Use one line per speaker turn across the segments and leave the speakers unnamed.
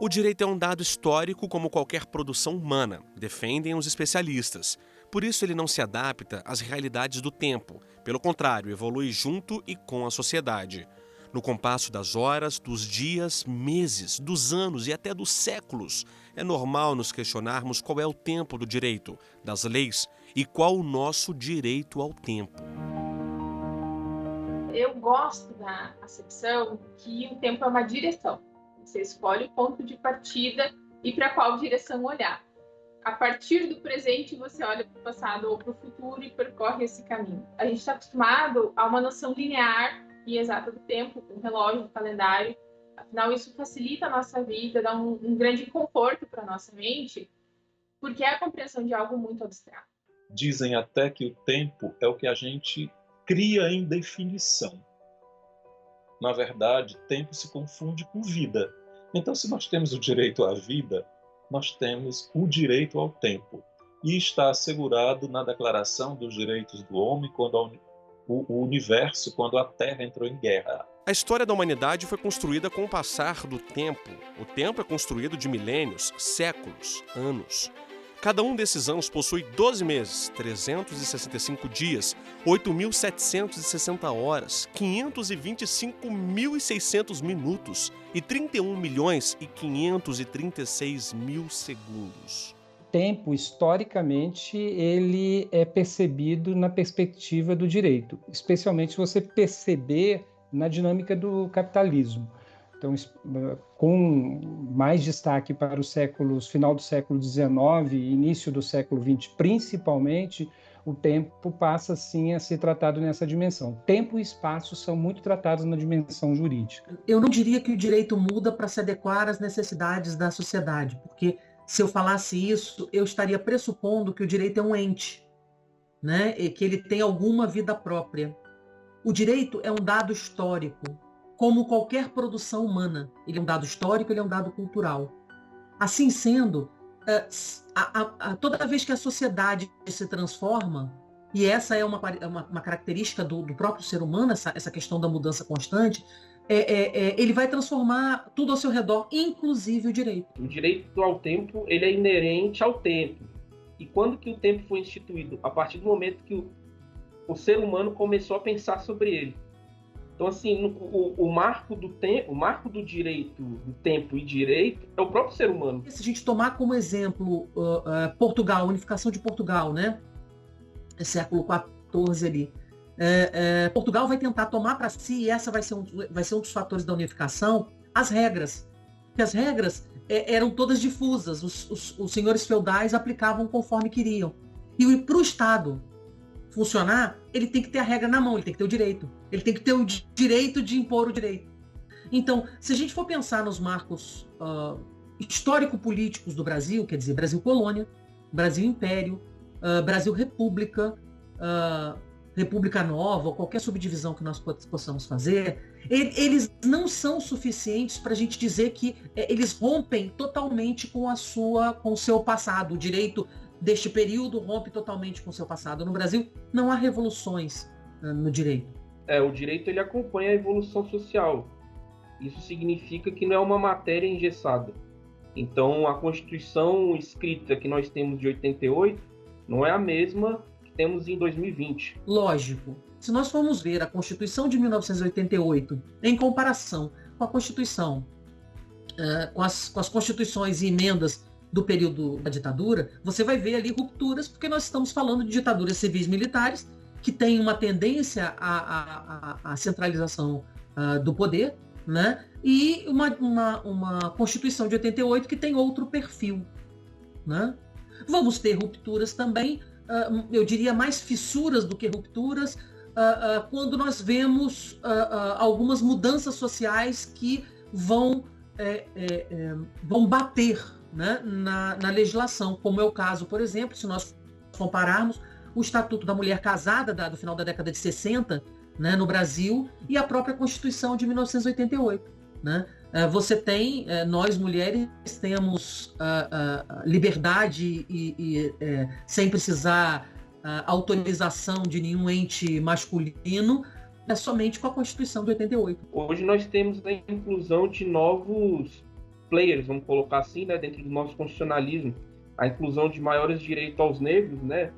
O direito é um dado histórico como qualquer produção humana, defendem os especialistas. Por isso ele não se adapta às realidades do tempo. Pelo contrário, evolui junto e com a sociedade. No compasso das horas, dos dias, meses, dos anos e até dos séculos, é normal nos questionarmos qual é o tempo do direito, das leis e qual o nosso direito ao tempo.
Eu gosto da acepção que o tempo é uma direção. Você escolhe o ponto de partida e para qual direção olhar. A partir do presente, você olha para o passado ou para o futuro e percorre esse caminho. A gente está acostumado a uma noção linear e exata do tempo, com o relógio, o calendário. Afinal, isso facilita a nossa vida, dá um grande conforto para a nossa mente, porque é a compreensão de algo muito abstrato.
Dizem até que o tempo é o que a gente cria em definição. Na verdade, tempo se confunde com vida. Então, se nós temos o direito à vida, nós temos o direito ao tempo. E está assegurado na Declaração dos Direitos do Homem, quando o universo, quando a Terra entrou em guerra.
A história da humanidade foi construída com o passar do tempo. O tempo é construído de milênios, séculos, anos. Cada um desses anos possui 12 meses, 365 dias, 8.760 horas, 525.600 minutos e 31.536.000 segundos.
O tempo, historicamente, ele é percebido na perspectiva do direito, especialmente se você perceber na dinâmica do capitalismo. Então, com mais destaque para os séculos, final do século XIX e início do século XX, principalmente, o tempo passa, sim, a ser tratado nessa dimensão. Tempo e espaço são muito tratados na dimensão jurídica.
Eu não diria que o direito muda para se adequar às necessidades da sociedade, porque se eu falasse isso, eu estaria pressupondo que o direito é um ente, né? E que ele tem alguma vida própria. O direito é um dado histórico, como qualquer produção humana. Ele é um dado histórico, ele é um dado cultural. Assim sendo, toda vez que a sociedade se transforma, e essa é uma característica do próprio ser humano, essa questão da mudança constante, ele vai transformar tudo ao seu redor, inclusive o direito.
O direito ao tempo, ele é inerente ao tempo. E quando que o tempo foi instituído? A partir do momento que o ser humano começou a pensar sobre ele. Então, assim, o marco do tempo, o marco do direito, do tempo e direito, é o próprio ser humano.
Se a gente tomar como exemplo Portugal, a unificação de Portugal, né? Século XIV ali. Portugal vai tentar tomar para si, e essa vai ser um dos fatores da unificação, as regras. Porque as regras eram todas difusas, os senhores feudais aplicavam conforme queriam. E para o Estado funcionar, ele tem que ter a regra na mão, ele tem que ter o direito. Ele tem que ter o direito de impor o direito. Então, se a gente for pensar nos marcos histórico-políticos do Brasil, quer dizer, Brasil colônia, Brasil império, Brasil república, república nova, ou qualquer subdivisão que nós possamos fazer, eles não são suficientes para a gente dizer que eles rompem totalmente com o seu passado. O direito deste período rompe totalmente com o seu passado. No Brasil, não há revoluções no direito.
O direito ele acompanha a evolução social. Isso significa que não é uma matéria engessada. Então, a Constituição escrita que nós temos de 88 não é a mesma que temos em 2020.
Lógico. Se nós formos ver a Constituição de 1988 em comparação com a Constituição, com as constituições e emendas do período da ditadura, você vai ver ali rupturas, porque nós estamos falando de ditaduras civis militares que têm uma tendência à centralização do poder, né? E uma Constituição de 88 que tem outro perfil, né? Vamos ter rupturas também, eu diria mais fissuras do que rupturas, quando nós vemos algumas mudanças sociais que vão bater, né, na legislação, como é o caso, por exemplo, se nós compararmos o Estatuto da Mulher Casada do final da década de 60, né, no Brasil, e a própria Constituição de 1988. Né? Você tem, nós mulheres temos liberdade e sem precisar autorização de nenhum ente masculino, somente com a Constituição de 88.
Hoje nós temos a inclusão de novos players, vamos colocar assim, né, dentro do nosso constitucionalismo, a inclusão de maiores direitos aos negros, né,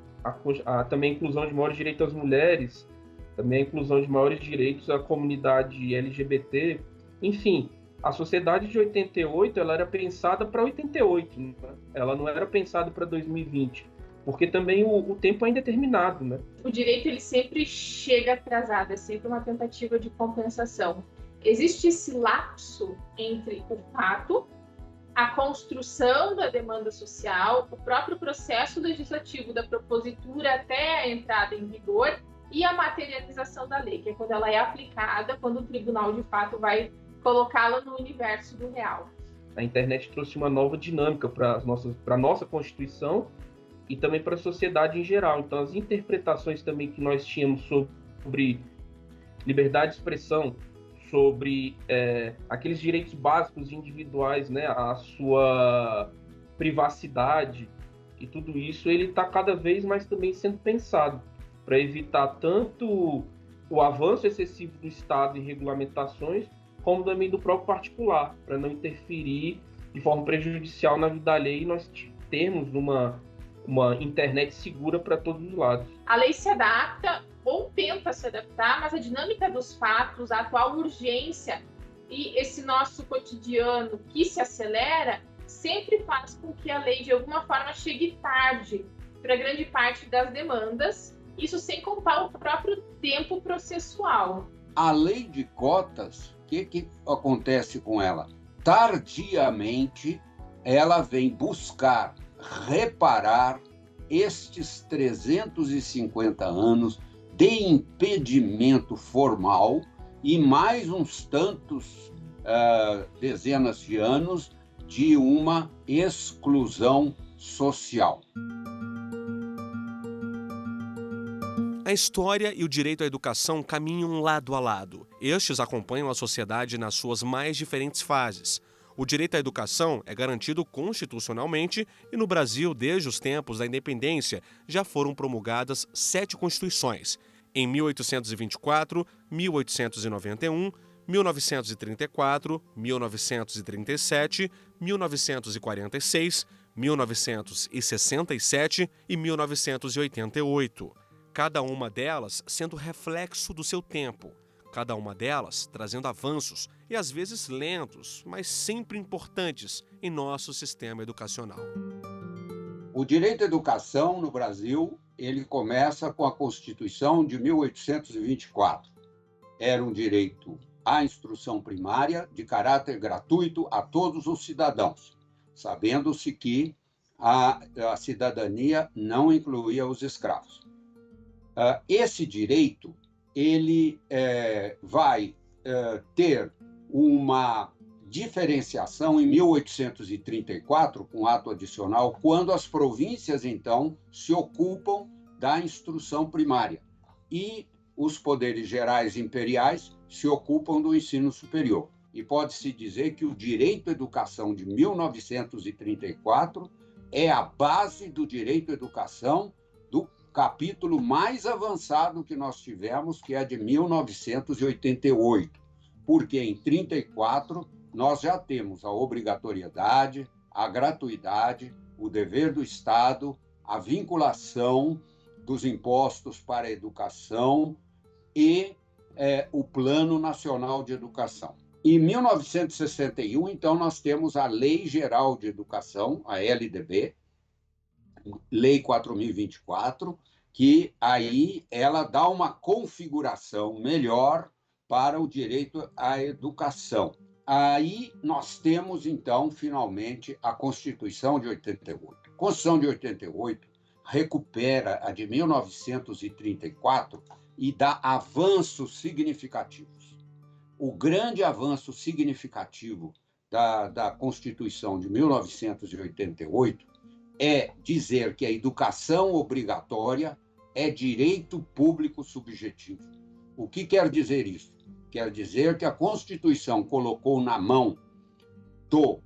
também a inclusão de maiores direitos às mulheres, também a inclusão de maiores direitos à comunidade LGBT, enfim, a sociedade de 88 ela era pensada para 88, né? Ela não era pensada para 2020, porque também o tempo é indeterminado, né?
O direito ele sempre chega atrasado, é sempre uma tentativa de compensação. Existe esse lapso entre o fato, a construção da demanda social, o próprio processo legislativo da propositura até a entrada em vigor e a materialização da lei, que é quando ela é aplicada, quando o tribunal de fato vai colocá-la no universo do real.
A internet trouxe uma nova dinâmica para a nossa Constituição e também para a sociedade em geral. Então, as interpretações também que nós tínhamos sobre liberdade de expressão, sobre aqueles direitos básicos individuais, né, a sua privacidade e tudo isso, ele está cada vez mais também sendo pensado para evitar tanto o avanço excessivo do Estado em regulamentações, como também do próprio particular, para não interferir de forma prejudicial na vida alheia e nós termos uma internet segura para todos os lados.
A lei se adapta ou tenta se adaptar, mas a dinâmica dos fatos, a atual urgência e esse nosso cotidiano que se acelera sempre faz com que a lei, de alguma forma, chegue tarde para grande parte das demandas, isso sem contar o próprio tempo processual.
A lei de cotas, o que acontece com ela? Tardiamente, ela vem buscar reparar estes 350 anos de impedimento formal e mais uns tantos dezenas de anos de uma exclusão social.
A história e o direito à educação caminham lado a lado. Estes acompanham a sociedade nas suas mais diferentes fases. O direito à educação é garantido constitucionalmente e no Brasil, desde os tempos da independência, já foram promulgadas 7 constituições, em 1824, 1891, 1934, 1937, 1946, 1967 e 1988. Cada uma delas sendo reflexo do seu tempo, cada uma delas trazendo avanços e às vezes lentos, mas sempre importantes em nosso sistema educacional.
O direito à educação no Brasil, ele começa com a Constituição de 1824. Era um direito à instrução primária de caráter gratuito a todos os cidadãos, sabendo-se que a cidadania não incluía os escravos. Esse direito ele vai ter uma diferenciação em 1834, com ato adicional, quando as províncias, então, se ocupam da instrução primária e os poderes gerais imperiais se ocupam do ensino superior. E pode-se dizer que o direito à educação de 1934 é a base do direito à educação do capítulo mais avançado que nós tivemos, que é de 1988, porque em 1934 nós já temos a obrigatoriedade, a gratuidade, o dever do Estado, a vinculação dos impostos para a educação e o Plano Nacional de Educação. Em 1961, então, nós temos a Lei Geral de Educação, a LDB, Lei 4.024, que aí ela dá uma configuração melhor para o direito à educação. Aí nós temos, então, finalmente, a Constituição de 88. A Constituição de 88 recupera a de 1934 e dá avanços significativos. O grande avanço significativo da Constituição de 1988 é dizer que a educação obrigatória é direito público subjetivo. O que quer dizer isso? Quer dizer que a Constituição colocou na mão do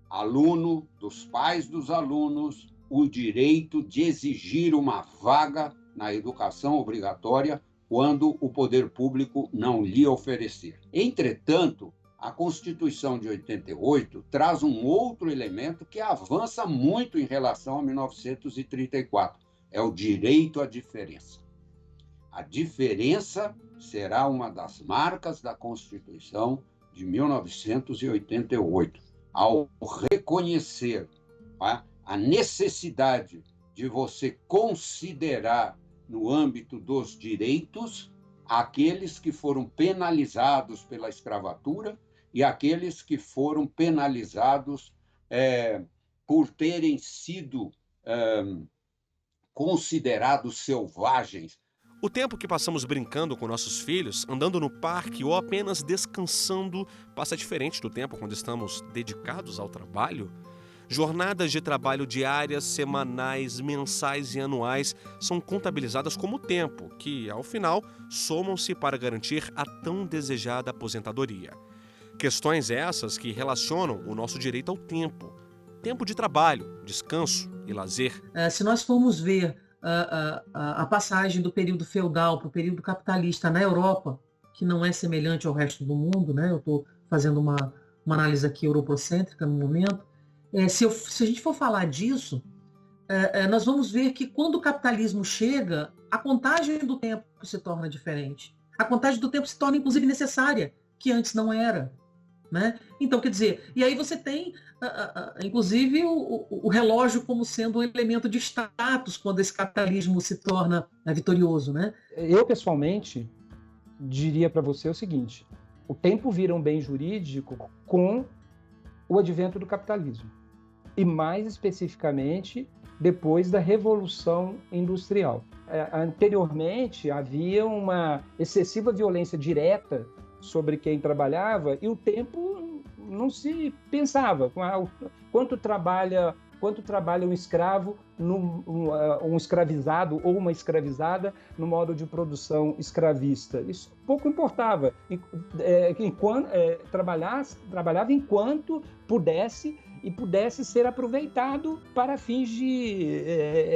aluno, dos pais dos alunos, o direito de exigir uma vaga na educação obrigatória quando o poder público não lhe oferecer. Entretanto, A Constituição de 88 traz um outro elemento que avança muito em relação a 1934, é o direito à diferença. A diferença será uma das marcas da Constituição de 1988, ao reconhecer a necessidade de você considerar, no âmbito dos direitos, aqueles que foram penalizados pela escravatura e aqueles que foram penalizados por terem sido considerados selvagens.
O tempo que passamos brincando com nossos filhos, andando no parque ou apenas descansando, passa diferente do tempo quando estamos dedicados ao trabalho. Jornadas de trabalho diárias, semanais, mensais e anuais são contabilizadas como tempo, que, ao final, somam-se para garantir a tão desejada aposentadoria. Questões essas que relacionam o nosso direito ao tempo. Tempo de trabalho, descanso e lazer.
Se nós formos ver a passagem do período feudal para o período capitalista na Europa, que não é semelhante ao resto do mundo, né? Eu estou fazendo uma análise aqui europocêntrica no momento. Se a gente for falar disso, nós vamos ver que quando o capitalismo chega, a contagem do tempo se torna diferente. A contagem do tempo se torna, inclusive, necessária, que antes não era. Né? Então, quer dizer, e aí você tem, inclusive, o relógio como sendo um elemento de status quando esse capitalismo se torna vitorioso. Né?
Eu, pessoalmente, diria para você o seguinte: o tempo vira um bem jurídico com o advento do capitalismo. E, mais especificamente, depois da Revolução Industrial. Anteriormente, havia uma excessiva violência direta sobre quem trabalhava e o tempo não se pensava. Quanto trabalha um escravo, um escravizado ou uma escravizada no modo de produção escravista? Isso pouco importava. Trabalhava enquanto pudesse ser aproveitado para fins de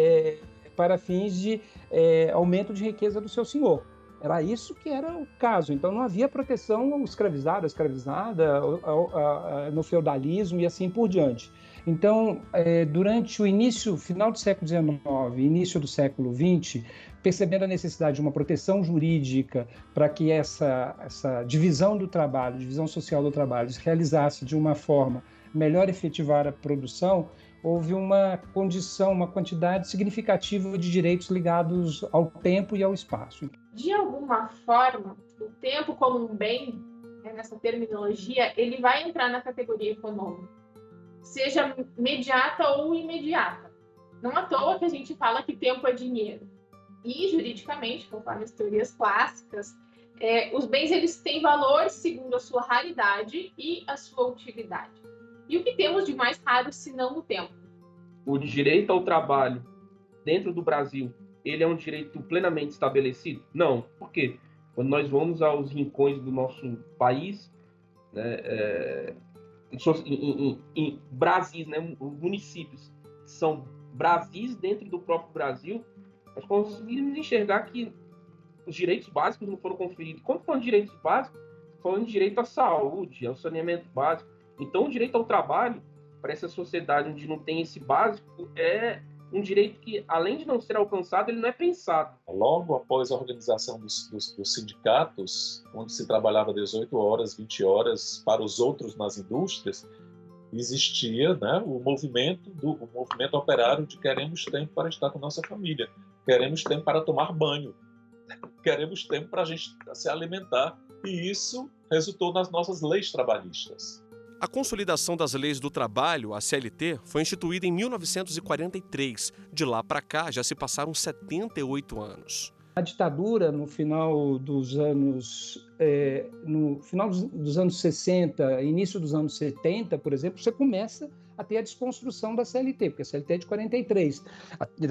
aumento de riqueza do seu senhor. Era isso que era o caso. Então não havia proteção ao escravizado, à escravizada, no feudalismo e assim por diante. Então, durante o final do século XIX, início do século XX, percebendo a necessidade de uma proteção jurídica para que essa divisão do trabalho, divisão social do trabalho, se realizasse de uma forma melhor efetivar a produção, houve uma quantidade significativa de direitos ligados ao tempo e ao espaço.
De alguma forma, o tempo como um bem, nessa terminologia, ele vai entrar na categoria econômica, seja imediata ou imediata. Não à toa que a gente fala que tempo é dinheiro. E, juridicamente, conforme as teorias clássicas, os bens eles têm valor segundo a sua raridade e a sua utilidade. E o que temos de mais raro, senão o tempo?
O direito ao trabalho dentro do Brasil, ele é um direito plenamente estabelecido? Não. Por quê? Quando nós vamos aos rincões do nosso país, né, em Brasis, né, municípios, são Brasis dentro do próprio Brasil, nós conseguimos enxergar que os direitos básicos não foram conferidos. Quando falando de direitos básicos, falando de direito à saúde, ao saneamento básico. Então, o direito ao trabalho, para essa sociedade onde não tem esse básico, é um direito que, além de não ser alcançado, ele não é pensado.
Logo após a organização dos sindicatos, onde se trabalhava 18 horas, 20 horas para os outros nas indústrias, existia, né, o movimento operário de queremos tempo para estar com nossa família, queremos tempo para tomar banho, queremos tempo para a gente se alimentar. E isso resultou nas nossas leis trabalhistas.
A Consolidação das Leis do Trabalho, a CLT, foi instituída em 1943. De lá para cá, já se passaram 78 anos.
A ditadura, no final dos anos 60, início dos anos 70, por exemplo, você começa a ter a desconstrução da CLT, porque a CLT é de 43.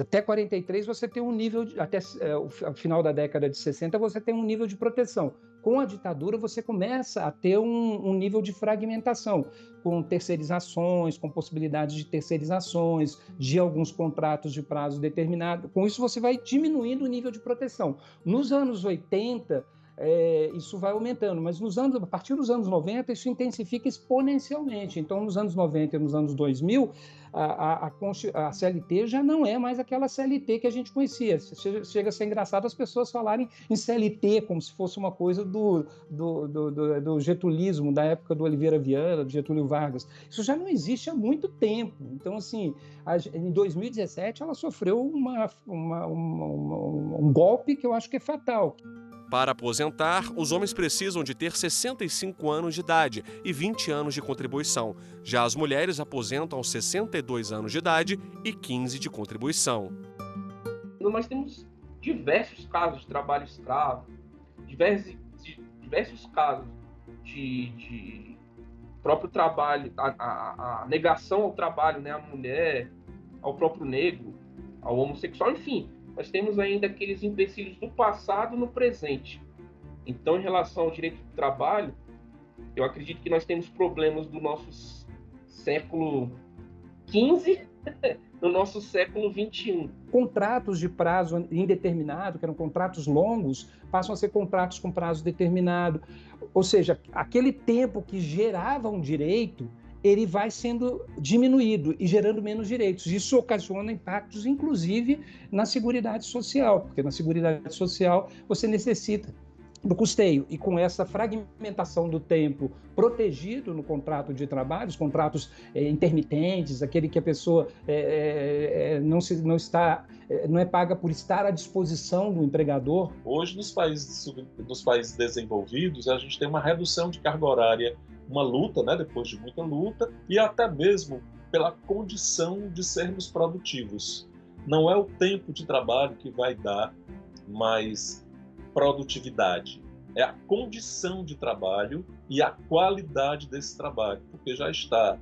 Até 43 você tem um nível, até o final da década de 60 você tem um nível de proteção. Com a ditadura você começa a ter um nível de fragmentação, com terceirizações, com possibilidades de terceirizações, de alguns contratos de prazo determinado. Com isso você vai diminuindo o nível de proteção. Nos anos 80, isso vai aumentando, mas a partir dos anos 90 isso intensifica exponencialmente. Então, nos anos 90 e nos anos 2000, a CLT já não é mais aquela CLT que a gente conhecia. Chega a ser engraçado as pessoas falarem em CLT como se fosse uma coisa do getulismo, da época do Oliveira Viana, do Getúlio Vargas. Isso já não existe há muito tempo. Então, assim, em 2017 ela sofreu um golpe que eu acho que é fatal.
Para aposentar, os homens precisam de ter 65 anos de idade e 20 anos de contribuição. Já as mulheres aposentam aos 62 anos de idade e 15 de contribuição.
Nós temos diversos casos de trabalho escravo, diversos casos de próprio trabalho, a negação ao trabalho, né, à mulher, ao próprio negro, ao homossexual, enfim. Nós temos ainda aqueles empecilhos do passado no presente. Então, em relação ao direito do trabalho, eu acredito que nós temos problemas do nosso século XV no nosso século XXI.
Contratos de prazo indeterminado, que eram contratos longos, passam a ser contratos com prazo determinado. Ou seja, aquele tempo que gerava um direito, ele vai sendo diminuído e gerando menos direitos. Isso ocasiona impactos, inclusive, na Seguridade Social, porque na Seguridade Social você necessita do custeio. E com essa fragmentação do tempo protegido no contrato de trabalho, os contratos intermitentes, aquele que a pessoa não é paga por estar à disposição do empregador.
Hoje, nos países desenvolvidos, a gente tem uma redução de carga horária, uma luta, né, depois de muita luta, e até mesmo pela condição de sermos produtivos. Não é o tempo de trabalho que vai dar mais produtividade, é a condição de trabalho e a qualidade desse trabalho, porque já está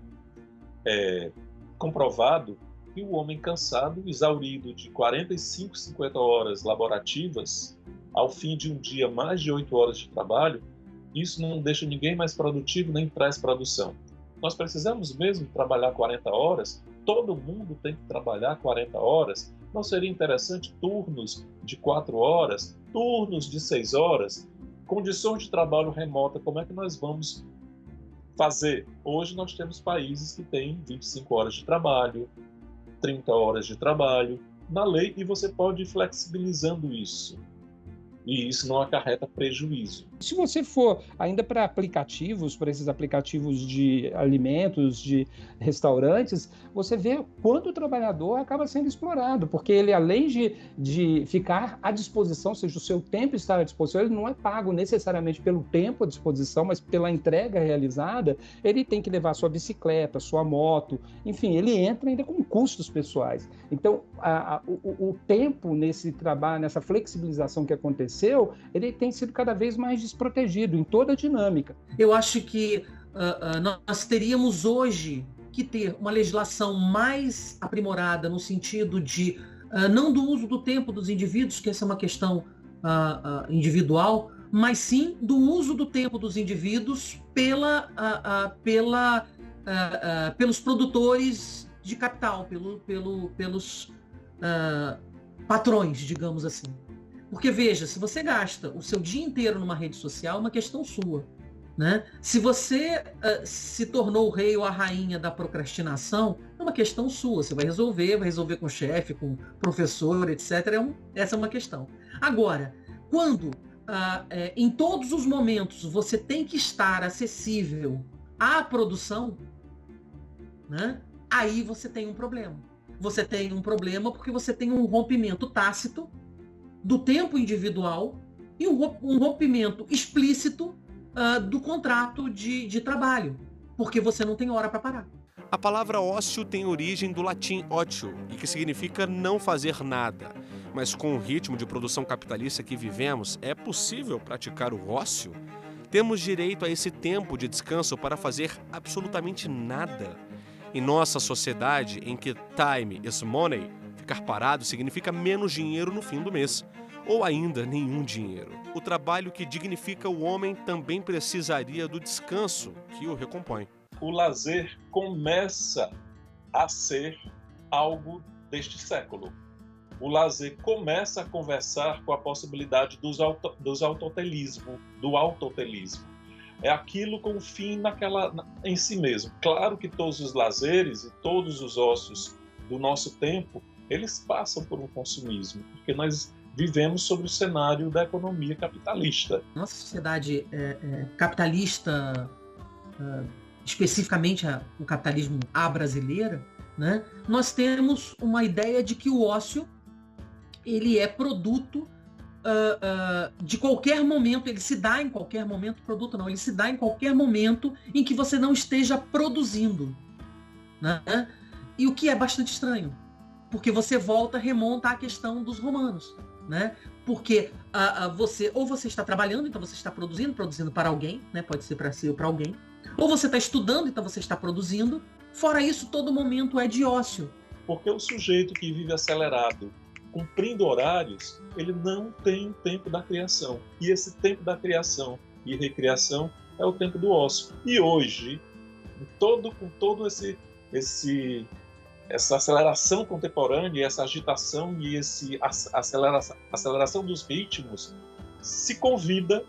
comprovado que o homem cansado, exaurido de 45, 50 horas laborativas, ao fim de um dia mais de 8 horas de trabalho, isso não deixa ninguém mais produtivo nem traz produção. Nós precisamos mesmo trabalhar 40 horas? Todo mundo tem que trabalhar 40 horas? Não seria interessante turnos de 4 horas, turnos de 6 horas? Condições de trabalho remota, como é que nós vamos fazer? Hoje nós temos países que têm 25 horas de trabalho, 30 horas de trabalho na lei, e você pode ir flexibilizando isso. E isso não acarreta prejuízo.
Se você for ainda para aplicativos, para esses aplicativos de alimentos, de restaurantes, você vê quanto o trabalhador acaba sendo explorado, porque ele, além de ficar à disposição, ou seja, o seu tempo estar à disposição, ele não é pago necessariamente pelo tempo à disposição, mas pela entrega realizada. Ele tem que levar sua bicicleta, sua moto, enfim, ele entra ainda com custos pessoais. Então, o tempo nesse trabalho, nessa flexibilização que aconteceu, ele tem sido cada vez mais desprotegido em toda a dinâmica.
Eu acho que nós teríamos hoje que ter uma legislação mais aprimorada no sentido de não do uso do tempo dos indivíduos, que essa é uma questão individual, mas sim do uso do tempo dos indivíduos pelos produtores de capital, pelos patrões, digamos assim. Porque, veja, se você gasta o seu dia inteiro numa rede social, é uma questão sua, né? Se você se tornou o rei ou a rainha da procrastinação, é uma questão sua. Você vai resolver com o chefe, com o professor, etc. Essa é uma questão. Agora, quando em todos os momentos você tem que estar acessível à produção, né? Aí você tem um problema. Você tem um problema porque você tem um rompimento tácito do tempo individual e um rompimento explícito do contrato de trabalho, porque você não tem hora para parar.
A palavra ócio tem origem do latim ótio, e que significa não fazer nada. Mas com o ritmo de produção capitalista que vivemos, é possível praticar o ócio? Temos direito a esse tempo de descanso para fazer absolutamente nada? Em nossa sociedade, em que time is money, ficar parado significa menos dinheiro no fim do mês, ou ainda nenhum dinheiro. O trabalho que dignifica o homem também precisaria do descanso que o recompõe.
O lazer começa a ser algo deste século. o lazer começa a conversar com a possibilidade do autotelismo. É aquilo com o fim em si mesmo. Claro que todos os lazeres e todos os ócios do nosso tempo, eles passam por um consumismo, porque nós vivemos sobre o cenário da economia capitalista.
Nossa sociedade capitalista, especificamente o capitalismo brasileira, né, nós temos uma ideia de que o ócio ele é produto de qualquer momento, ele se dá em qualquer momento, produto não, ele se dá em qualquer momento em que você não esteja produzindo, né? E o que é bastante estranho, porque você remonta à questão dos romanos, né? Porque você está trabalhando, então você está produzindo para alguém, né? Pode ser para si ou para alguém, ou você está estudando, então você está produzindo. Fora isso, todo momento é de ócio.
Porque o sujeito que vive acelerado, cumprindo horários, ele não tem tempo da criação. E esse tempo da criação e recriação é o tempo do ócio. E hoje, com todo essa aceleração contemporânea, essa agitação e essa aceleração dos ritmos, se convida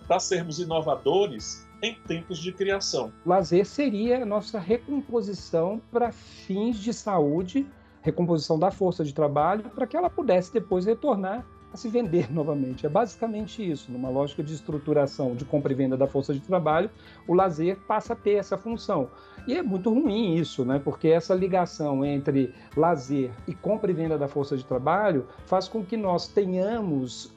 para sermos inovadores em tempos de criação.
Lazer seria a nossa recomposição para fins de saúde, recomposição da força de trabalho, para que ela pudesse depois retornar a se vender novamente. É basicamente isso. Numa lógica de estruturação de compra e venda da força de trabalho, o lazer passa a ter essa função. E é muito ruim isso, né? Porque essa ligação entre lazer e compra e venda da força de trabalho faz com que nós tenhamos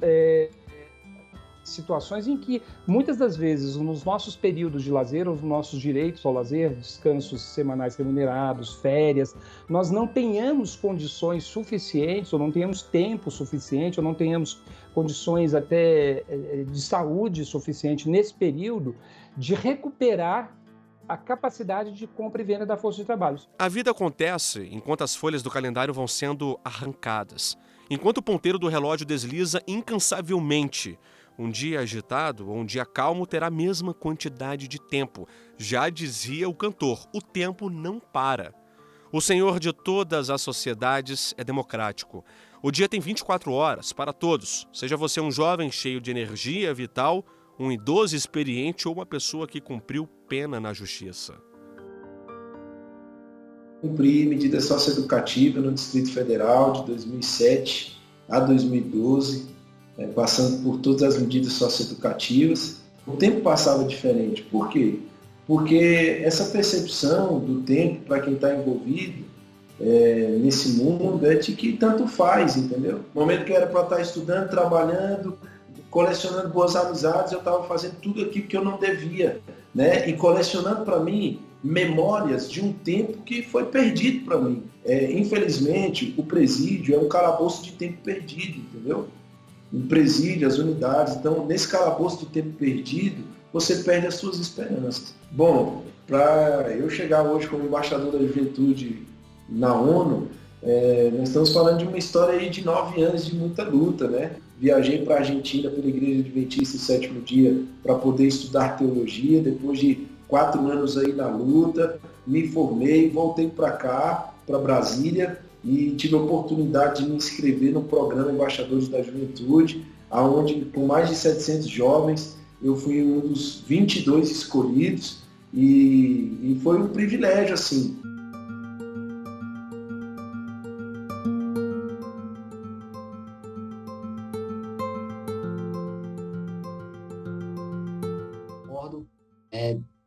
situações em que, muitas das vezes, nos nossos períodos de lazer, os nossos direitos ao lazer, descansos semanais remunerados, férias, nós não tenhamos condições suficientes, ou não tenhamos tempo suficiente, ou não tenhamos condições até de saúde suficiente nesse período de recuperar a capacidade de compra e venda da força de trabalho.
A vida acontece enquanto as folhas do calendário vão sendo arrancadas, enquanto o ponteiro do relógio desliza incansavelmente. Um dia agitado ou um dia calmo terá a mesma quantidade de tempo. Já dizia o cantor, o tempo não para. O Senhor de todas as sociedades é democrático. O dia tem 24 horas para todos, seja você um jovem cheio de energia vital, um idoso experiente ou uma pessoa que cumpriu pena na justiça.
Cumpri medida socioeducativa no Distrito Federal de 2007 a 2012, passando por todas as medidas socioeducativas. O tempo passava diferente. Por quê? Porque essa percepção do tempo para quem está envolvido nesse mundo é de que tanto faz, entendeu? No momento que era para estar estudando, trabalhando, colecionando boas amizades, eu estava fazendo tudo aquilo que eu não devia, né? E colecionando para mim memórias de um tempo que foi perdido para mim. Infelizmente, o presídio é um calabouço de tempo perdido, entendeu? O presídio, as unidades. Então, nesse calabouço de tempo perdido, você perde as suas esperanças. Bom, para eu chegar hoje como embaixador da juventude na ONU, nós estamos falando de uma história aí de 9 anos de muita luta, né? Viajei para a Argentina pela Igreja Adventista do Sétimo Dia para poder estudar teologia. Depois de 4 anos aí na luta, me formei, voltei para cá, para Brasília, e tive a oportunidade de me inscrever no programa Embaixadores da Juventude, onde com mais de 700 jovens eu fui um dos 22 escolhidos, e foi um privilégio, assim.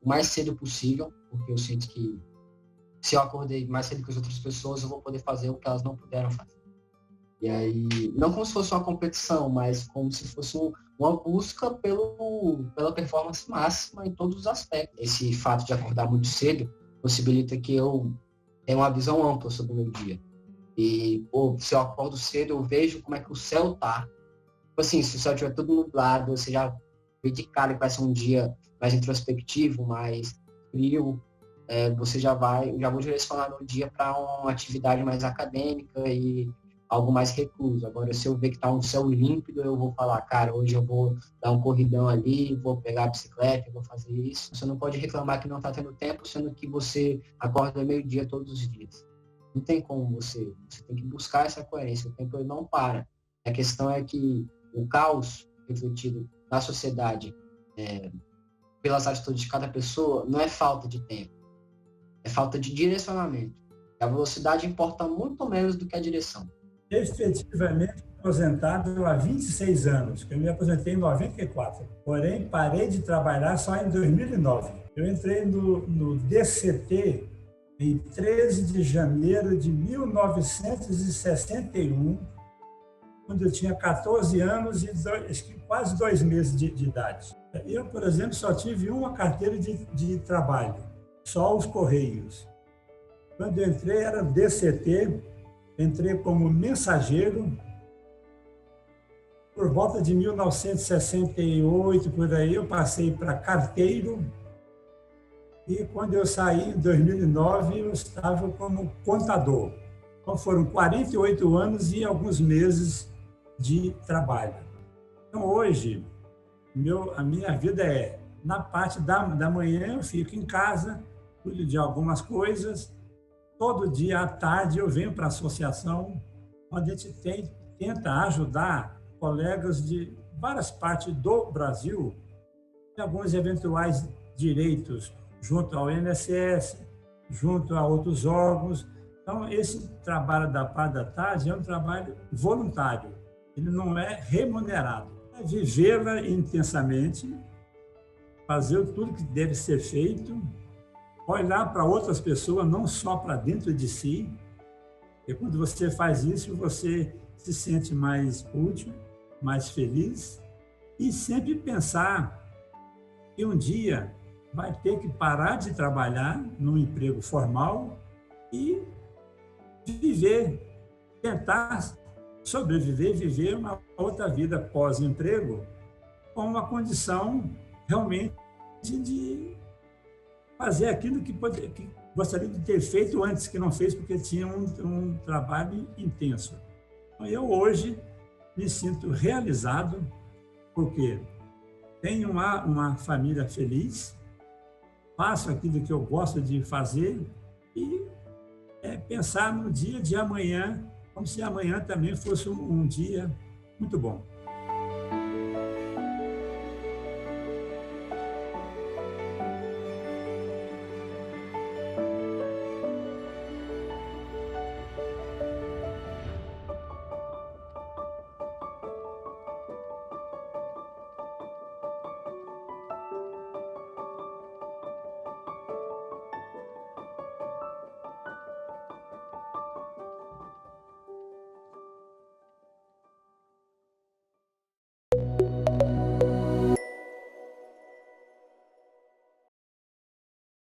O mais cedo possível, porque eu sinto que se eu acordei mais cedo que as outras pessoas, eu vou poder fazer o que elas não puderam fazer. E aí, não como se fosse uma competição, mas como se fosse uma busca pela performance máxima em todos os aspectos. Esse fato de acordar muito cedo possibilita que eu tenha uma visão ampla sobre o meu dia. E, se eu acordo cedo, eu vejo como é que o céu tá. Tipo assim, se o céu estiver todo nublado, você já vê de cara que vai ser um dia mais introspectivo, mais frio, você já vou direcionar meu dia para uma atividade mais acadêmica e algo mais recluso. Agora, se eu ver que está um céu límpido, eu vou falar, cara, hoje eu vou dar um corridão ali, vou pegar a bicicleta, vou fazer isso. Você não pode reclamar que não está tendo tempo, sendo que você acorda meio-dia todos os dias. Não tem como você tem que buscar essa coerência, o tempo ele não para. A questão é que o caos refletido na sociedade pelas atitudes de cada pessoa não é falta de tempo, é falta de direcionamento. A velocidade importa muito menos do que a direção.
Efetivamente aposentado há 26 anos, que eu me aposentei em 94. Porém, parei de trabalhar só em 2009. Eu entrei no DCT em 13 de janeiro de 1961, quando eu tinha 14 anos e quase 2 meses de idade. Eu, por exemplo, só tive uma carteira de trabalho, só os Correios. Quando eu entrei, era DCT, entrei como mensageiro. Por volta de 1968, por aí, eu passei para carteiro. E quando eu saí, em 2009, eu estava como contador. Então, foram 48 anos e alguns meses de trabalho. Então, hoje, a minha vida na parte da manhã, eu fico em casa, cuido de algumas coisas. Todo dia à tarde, eu venho para a associação, onde a gente tenta ajudar colegas de várias partes do Brasil em alguns eventuais direitos, junto ao INSS, junto a outros órgãos. Então, esse trabalho da parte da tarde é um trabalho voluntário, ele não é remunerado. É vivê-la intensamente, fazer tudo que deve ser feito, olhar para outras pessoas, não só para dentro de si, e quando você faz isso, você se sente mais útil, mais feliz, e sempre pensar que um dia vai ter que parar de trabalhar num emprego formal e viver, tentar sobreviver, viver uma outra vida pós-emprego com uma condição realmente de fazer aquilo que gostaria de ter feito antes, que não fez porque tinha um trabalho intenso. Então, eu hoje me sinto realizado porque tenho uma família feliz, faço aquilo que eu gosto de fazer e pensar no dia de amanhã, como se amanhã também fosse um dia muito bom.